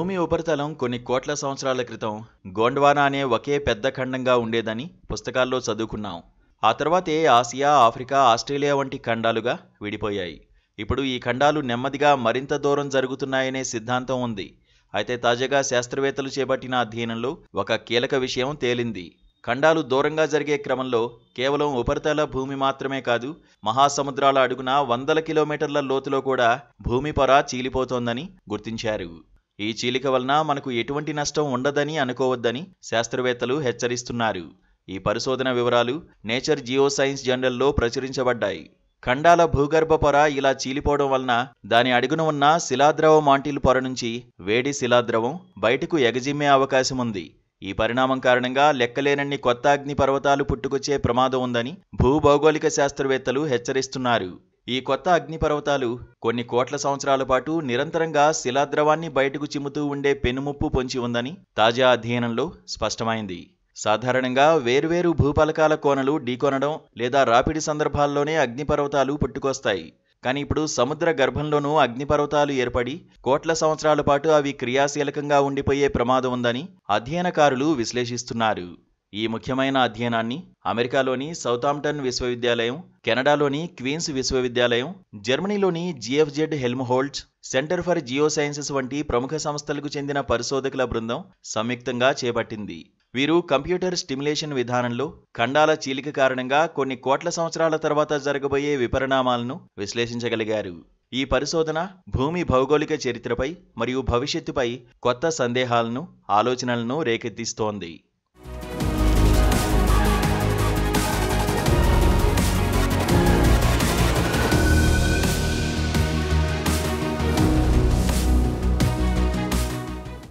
భూమి ఉపరితలం కొన్ని కోట్ల సంవత్సరాల క్రితం గోండ్వానా అనే ఒకే పెద్ద ఖండంగా ఉండేదని పుస్తకాల్లో చదువుకున్నాం. ఆ తర్వాతే ఆసియా, ఆఫ్రికా, ఆస్ట్రేలియా వంటి ఖండాలుగా విడిపోయాయి. ఇప్పుడు ఈ ఖండాలు నెమ్మదిగా మరింత దూరం జరుగుతున్నాయనే సిద్ధాంతం ఉంది. అయితే తాజాగా శాస్త్రవేత్తలు చేపట్టిన అధ్యయనంలో ఒక కీలక విషయం తేలింది. ఖండాలు దూరంగా జరిగే క్రమంలో కేవలం ఉపరితల భూమి మాత్రమే కాదు, మహాసముద్రాల అడుగున వందల కిలోమీటర్ల లోతులో కూడా భూమి పొర చీలిపోతోందని గుర్తించారు. ఈ చీలిక వలన మనకు ఎటువంటి నష్టం ఉండదని అనుకోవద్దని శాస్త్రవేత్తలు హెచ్చరిస్తున్నారు. ఈ పరిశోధన వివరాలు నేచర్ జియో సైన్స్ జర్నల్లో ప్రచురించబడ్డాయి. ఖండాల భూగర్భ పొర ఇలా చీలిపోవడం వలన దాని అడుగున ఉన్న శిలాద్రవ మాంటిల్ పొర నుంచి వేడి శిలాద్రవం బయటకు ఎగజిమ్మే అవకాశం ఉంది. ఈ పరిణామం కారణంగా లెక్కలేనన్ని కొత్త అగ్నిపర్వతాలు పుట్టుకొచ్చే ప్రమాదం ఉందని భూభౌగోళిక శాస్త్రవేత్తలు హెచ్చరిస్తున్నారు. ఈ కొత్త అగ్నిపర్వతాలు కొన్ని కోట్ల సంవత్సరాల పాటు నిరంతరంగా శిలాద్రవాన్ని బయటకు చిమ్ముతూ ఉండే పెనుముప్పు పొంచి ఉందని తాజా అధ్యయనంలో స్పష్టమైంది. సాధారణంగా వేర్వేరు భూపలకాల కోనలు ఢీకొనడం లేదా రాపిడి సందర్భాల్లోనే అగ్నిపర్వతాలు పుట్టుకొస్తాయి. కానీ ఇప్పుడు సముద్ర గర్భంలోనూ అగ్నిపర్వతాలు ఏర్పడి కోట్ల సంవత్సరాల పాటు అవి క్రియాశీలకంగా ఉండిపోయే ప్రమాదం ఉందని అధ్యయనకారులు విశ్లేషిస్తున్నారు. ఈ ముఖ్యమైన అధ్యయనాన్ని అమెరికాలోని సౌతాంప్టన్ విశ్వవిద్యాలయం, కెనడాలోని క్వీన్స్ విశ్వవిద్యాలయం, జర్మనీలోని GFZ Helmholtz centre for geosciences వంటి ప్రముఖ సంస్థలకు చెందిన పరిశోధకుల బృందం సంయుక్తంగా చేపట్టింది. వీరు కంప్యూటర్ స్టిమ్యులేషన్ విధానంలో ఖండాల చీలిక కారణంగా కొన్ని కోట్ల సంవత్సరాల తర్వాత జరగబోయే విపరిణామాలను విశ్లేషించగలిగారు. ఈ పరిశోధన భూమి భౌగోళిక చరిత్రపై మరియు భవిష్యత్తుపై కొత్త సందేహాలను, ఆలోచనలను రేకెత్తిస్తోంది.